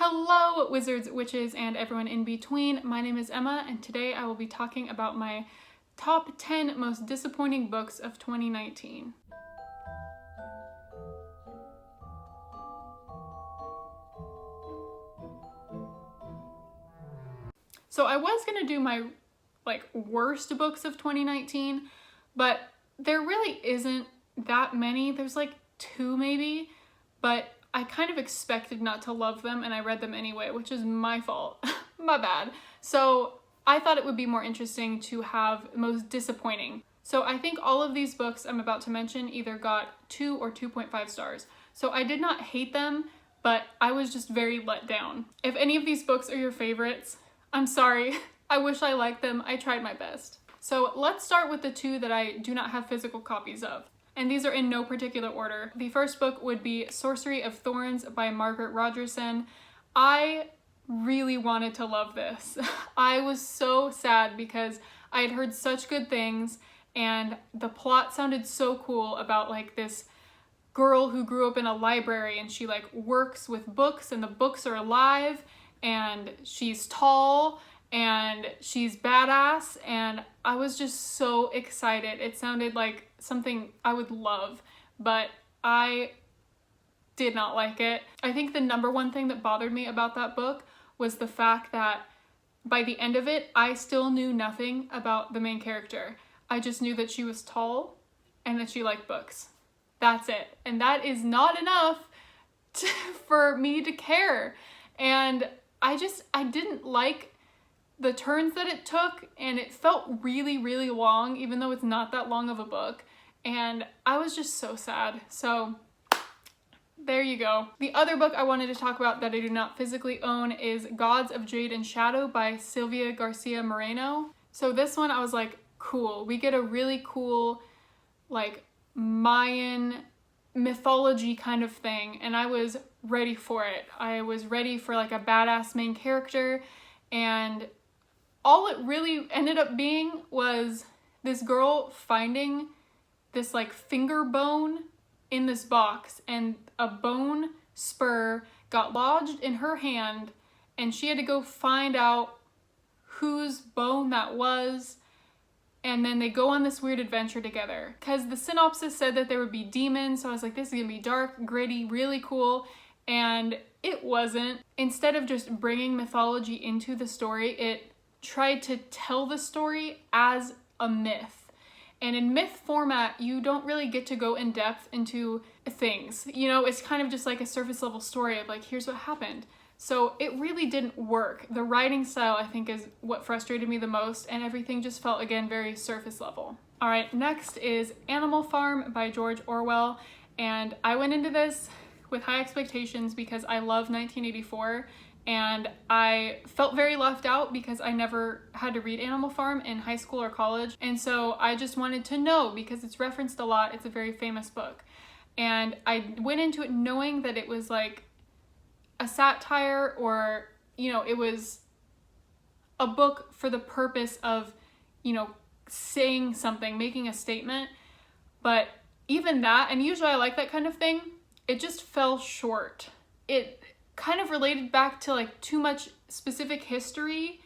Hello, wizards, witches, and everyone in between. My name is Emma, and today I will be talking about my top 10 most disappointing books of 2019. So I was gonna do my worst books of 2019, but there really isn't that many. There's like 2 maybe, but I kind of expected not to love them and I read them anyway, which is my fault. My bad. So I thought it would be more interesting to have most disappointing. So I think all of these books I'm about to mention either got 2 or 2.5 stars. So I did not hate them, but I was just very let down. If any of these books are your favorites, I'm sorry. I wish I liked them. I tried my best. So let's start with the 2 that I do not have physical copies of. And these are in no particular order. The first book would be Sorcery of Thorns by Margaret Rogerson. I really wanted to love this. I was so sad because I had heard such good things and the plot sounded so cool about like this girl who grew up in a library and she like works with books and the books are alive and she's tall and she's badass, and I was just so excited. It sounded like something I would love, but I did not like it. I think the number one thing that bothered me about that book was the fact that by the end of it, I still knew nothing about the main character. I just knew that she was tall and that she liked books. That's it. And that is not enough for me to care. And I didn't like the turns that it took, and it felt really, really long, even though it's not that long of a book. And I was just so sad. So there you go. The other book I wanted to talk about that I do not physically own is Gods of Jade and Shadow by Sylvia Garcia Moreno. So this one I was like, cool. We get a really cool like Mayan mythology kind of thing, and I was ready for it. I was ready for like a badass main character, and all it really ended up being was this girl finding this like finger bone in this box, and a bone spur got lodged in her hand and she had to go find out whose bone that was, and then they go on this weird adventure together. Because the synopsis said that there would be demons, so I was like, this is gonna be dark, gritty, really cool, and it wasn't. Instead of just bringing mythology into the story, it tried to tell the story as a myth. And in myth format, you don't really get to go in depth into things. You know, it's kind of just like a surface level story of like, here's what happened. So it really didn't work. The writing style, I think, is what frustrated me the most, and everything just felt, again, very surface level. All right, next is Animal Farm by George Orwell. And I went into this with high expectations because I love 1984. And I felt very left out because I never had to read Animal Farm in high school or college. And so I just wanted to know because it's referenced a lot. It's a very famous book. And I went into it knowing that it was like a satire, or, you know, it was a book for the purpose of, you know, saying something, making a statement. But even that, and usually I like that kind of thing, it just fell short. It kind of related back to like too much specific history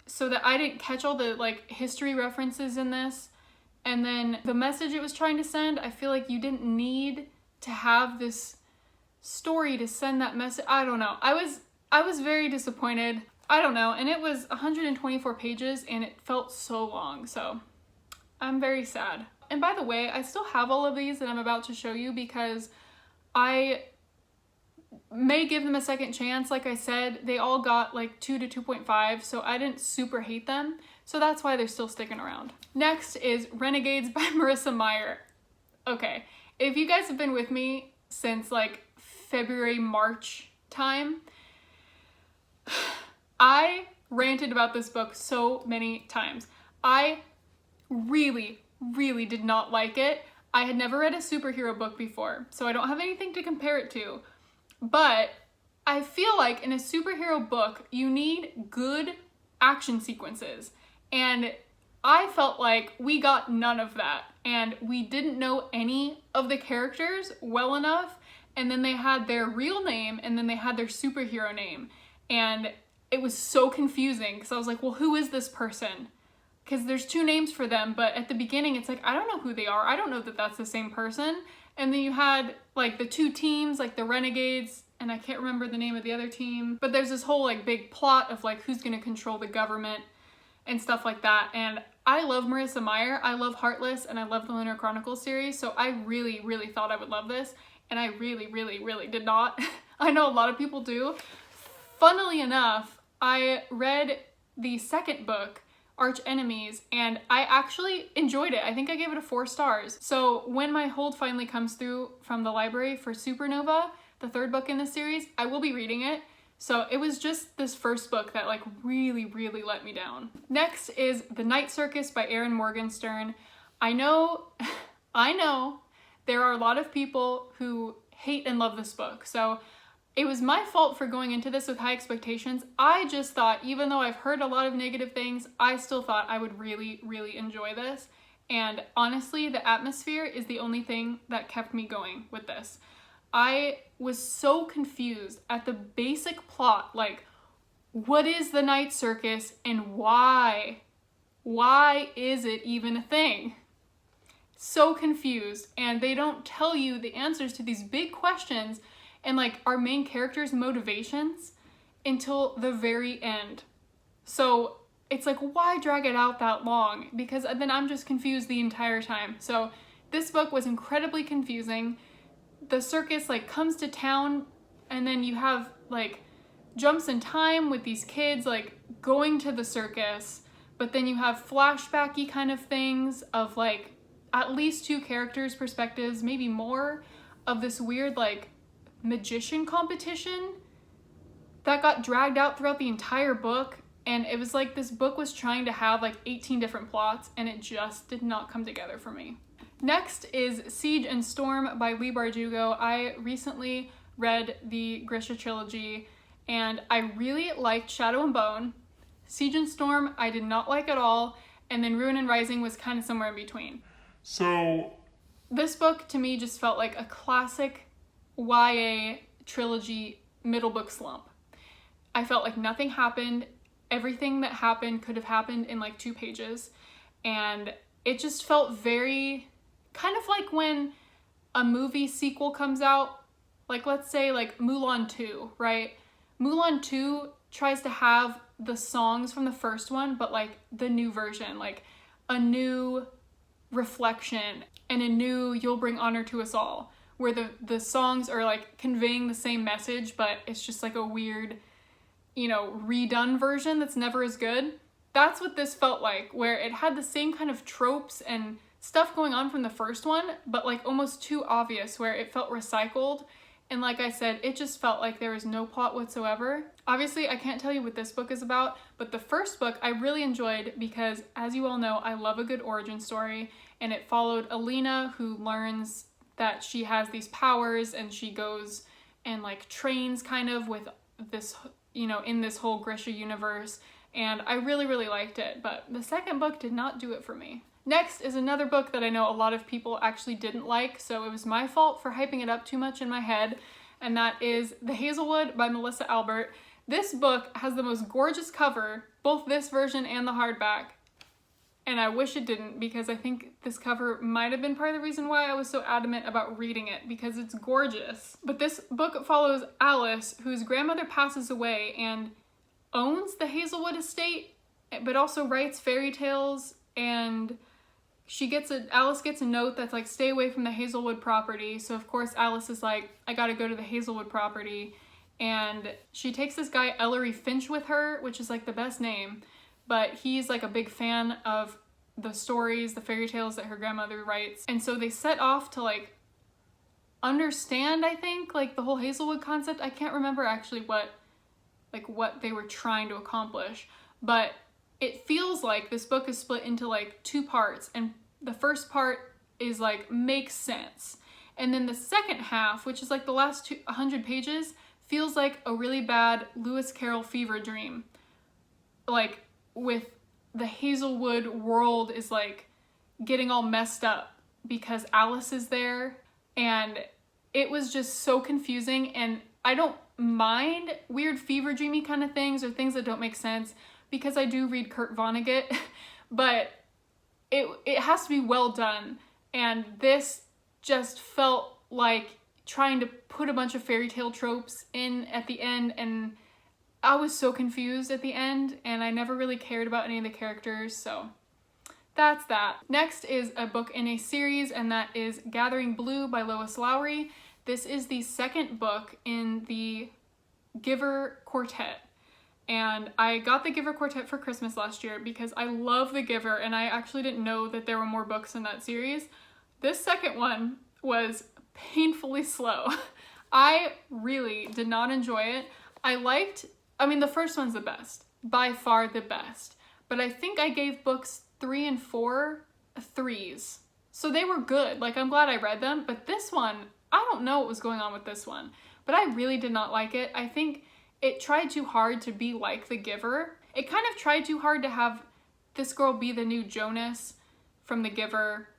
so that I didn't catch all the like history references in this. And then the message it was trying to send, I feel like you didn't need to have this story to send that message. I don't know. I was very disappointed. I don't know. And it was 124 pages and it felt so long. So I'm very sad. And by the way, I still have all of these that I'm about to show you because I may give them a second chance. Like I said, they all got like 2 to 2.5, so I didn't super hate them. So that's why they're still sticking around. Next is Renegades by Marissa Meyer. Okay, if you guys have been with me since like February, March time, I ranted about this book so many times. I really, really did not like it. I had never read a superhero book before, so I don't have anything to compare it to. But I feel like in a superhero book, you need good action sequences. And I felt like we got none of that. And we didn't know any of the characters well enough. and then they had their real name, and then they had their superhero name. And it was so confusing because I was like, well, who is this person? Because there's two names for them, but at the beginning it's like, I don't know who they are. I don't know that that's the same person. And then you had like the two teams, like the Renegades, and I can't remember the name of the other team. But there's this whole like big plot of like who's gonna control the government and stuff like that. And I love Marissa Meyer, I love Heartless, and I love the Lunar Chronicles series, so I really, really thought I would love this, and I really, really, really did not. I know a lot of people do. Funnily enough, I read the second book, Arch Enemies, and I actually enjoyed it. I think I gave it a 4 stars. So when my hold finally comes through from the library for Supernova, the third book in this series, I will be reading it. So it was just this first book that like really, really let me down. Next is The Night Circus by Erin Morgenstern. I know there are a lot of people who hate and love this book. So it was my fault for going into this with high expectations. I just thought, even though I've heard a lot of negative things, I still thought I would really, really enjoy this. And honestly, the atmosphere is the only thing that kept me going with this. I was so confused at the basic plot, like, what is the Night Circus and why? Why is it even a thing? So confused, and they don't tell you the answers to these big questions and like our main character's motivations until the very end. So it's like, why drag it out that long? Because then I'm just confused the entire time. So this book was incredibly confusing. The circus like comes to town, and then you have like jumps in time with these kids like going to the circus, but then you have flashbacky kind of things of like at least 2 characters' perspectives, maybe more, of this weird like magician competition that got dragged out throughout the entire book. And it was like this book was trying to have like 18 different plots, and it just did not come together for me. Next is Siege and Storm by Leigh Bardugo. I recently read the Grisha trilogy, and I really liked Shadow and Bone. Siege and Storm I did not like at all, and then Ruin and Rising was kind of somewhere in between. So this book to me just felt like a classic YA trilogy middle book slump. I felt like nothing happened. Everything that happened could have happened in like 2 pages, and it just felt very kind of like when a movie sequel comes out, like let's say like Mulan 2, right? Mulan 2 tries to have the songs from the first one, but like the new version, like a new reflection and a new You'll Bring Honor to Us All, where the songs are like conveying the same message, but it's just like a weird, you know, redone version that's never as good. That's what this felt like, where it had the same kind of tropes and stuff going on from the first one, but like almost too obvious, where it felt recycled. And like I said, it just felt like there was no plot whatsoever. Obviously, I can't tell you what this book is about, but the first book I really enjoyed because, as you all know, I love a good origin story, and it followed Alina, who learns that she has these powers, and she goes and like trains kind of with this, you know, in this whole Grisha universe, and I really, really liked it, but the second book did not do it for me. Next is another book that I know a lot of people actually didn't like, so it was my fault for hyping it up too much in my head, and that is The Hazelwood by Melissa Albert. This book has the most gorgeous cover, both this version and the hardback, and I wish it didn't, because I think this cover might have been part of the reason why I was so adamant about reading it, because it's gorgeous. But this book follows Alice, whose grandmother passes away and owns the Hazelwood estate, but also writes fairy tales, and Alice gets a note that's like, stay away from the Hazelwood property. So of course Alice is like, I gotta go to the Hazelwood property. And she takes this guy Ellery Finch with her, which is like the best name, but he's like a big fan of the stories, the fairy tales that her grandmother writes. And so they set off to like understand, I think, like the whole Hazelwood concept. I can't remember actually what they were trying to accomplish, but it feels like this book is split into like 2 parts, and the first part is like makes sense, and then the second half, which is like the last 100 pages, feels like a really bad Lewis Carroll fever dream, like with the Hazelwood world is like getting all messed up because Alice is there, and it was just so confusing, and I don't mind weird fever dreamy kind of things or things that don't make sense because I do read Kurt Vonnegut, but it has to be well done, and this just felt like trying to put a bunch of fairy tale tropes in at the end, and I was so confused at the end, and I never really cared about any of the characters, so that's that. Next is a book in a series, and that is Gathering Blue by Lois Lowry. This is the second book in the Giver Quartet. And I got the Giver Quartet for Christmas last year because I love the Giver, and I actually didn't know that there were more books in that series. This second one was painfully slow. I really did not enjoy it. I mean, the first one's the best, by far the best, but I think I gave books 3 and 4 3s. So they were good. Like, I'm glad I read them, but this one, I don't know what was going on with this one, but I really did not like it. I think it tried too hard to be like The Giver. It kind of tried too hard to have this girl be the new Jonas from The Giver,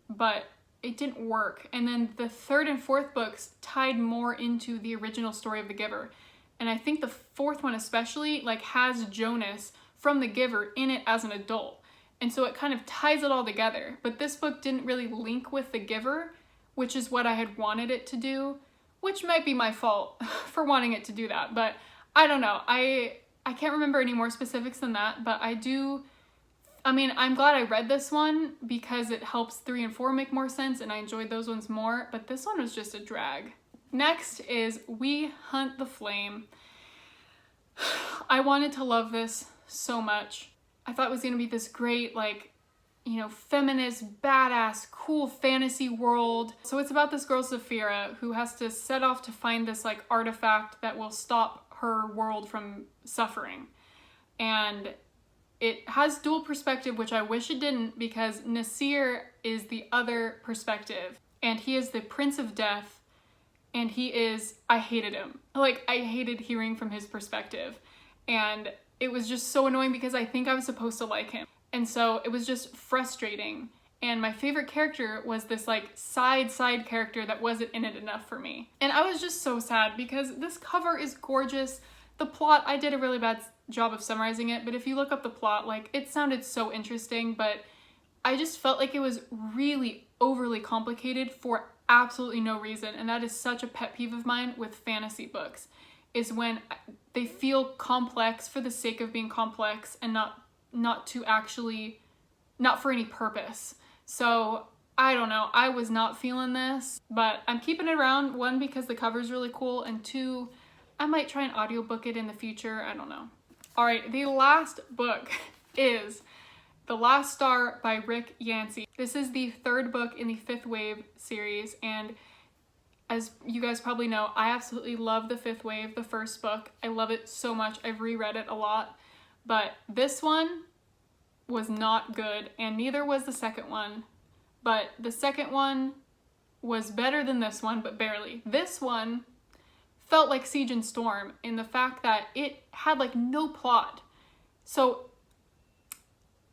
but it didn't work. And then the third and fourth books tied more into the original story of The Giver. And I think the fourth one especially, like, has Jonas from The Giver in it as an adult. And so it kind of ties it all together. But this book didn't really link with The Giver, which is what I had wanted it to do, which might be my fault for wanting it to do that. But I don't know. I can't remember any more specifics than that, but I'm glad I read this one because it helps 3 and 4 make more sense, and I enjoyed those ones more, but this one was just a drag. Next is We Hunt the Flame. I wanted to love this so much. I thought it was gonna be this great, like, you know, feminist, badass, cool fantasy world. So it's about this girl, Saphira, who has to set off to find this, like, artifact that will stop her world from suffering. And it has dual perspective, which I wish it didn't, because Nasir is the other perspective, and he is the Prince of Death, and I hated him. Like, I hated hearing from his perspective, and it was just so annoying because I think I was supposed to like him. And so it was just frustrating. And my favorite character was this, like, side character that wasn't in it enough for me. And I was just so sad because this cover is gorgeous. The plot, I did a really bad job of summarizing it, but if you look up the plot, like, it sounded so interesting, but I just felt like it was really overly complicated for absolutely no reason. And that is such a pet peeve of mine with fantasy books, is when they feel complex for the sake of being complex and not for any purpose. So I don't know, I was not feeling this, but I'm keeping it around, 1, because the cover's really cool, and 2, I might try and audiobook it in the future, I don't know. All right, the last book is The Last Star by Rick Yancey. This is the 3rd book in the 5th Wave series, and as you guys probably know, I absolutely love the 5th Wave, the first book. I love it so much, I've reread it a lot, but this one was not good, and neither was the second one, but the second one was better than this one, but barely. This one felt like Siege and Storm in the fact that it had, like, no plot. So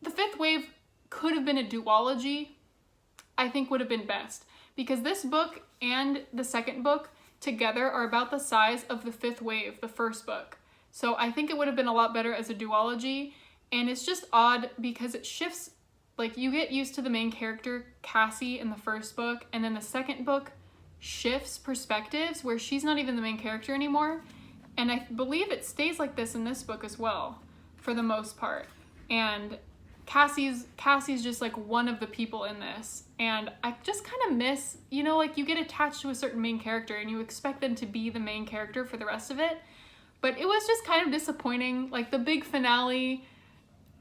the 5th Wave could have been a duology, I think would have been best, because this book and the second book together are about the size of the 5th Wave, the first book. So I think it would have been a lot better as a duology. And it's just odd because it shifts, like, you get used to the main character, Cassie, in the first book, and then the second book shifts perspectives where she's not even the main character anymore. And I believe it stays like this in this book as well, for the most part. And Cassie's just, like, one of the people in this. And I just kind of miss, you know, like, you get attached to a certain main character and you expect them to be the main character for the rest of it. But it was just kind of disappointing. Like, the big finale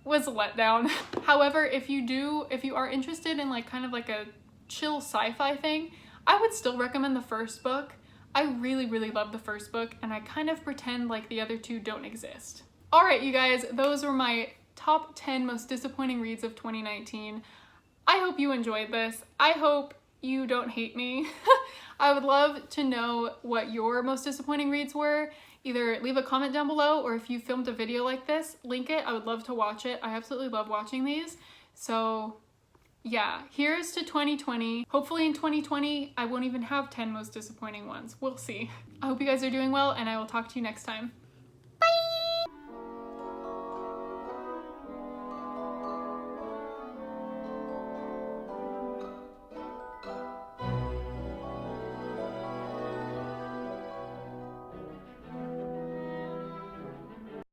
was a letdown. However, if you are interested in, like, kind of like a chill sci-fi thing, I would still recommend the first book. I really, really love the first book, and I kind of pretend like the other 2 don't exist. All right, you guys, those were my top 10 most disappointing reads of 2019. I hope you enjoyed this. I hope you don't hate me. I would love to know what your most disappointing reads were. Either leave a comment down below, or if you filmed a video like this, link it. I would love to watch it. I absolutely love watching these. So yeah, here's to 2020. Hopefully in 2020, I won't even have 10 most disappointing ones. We'll see. I hope you guys are doing well, and I will talk to you next time.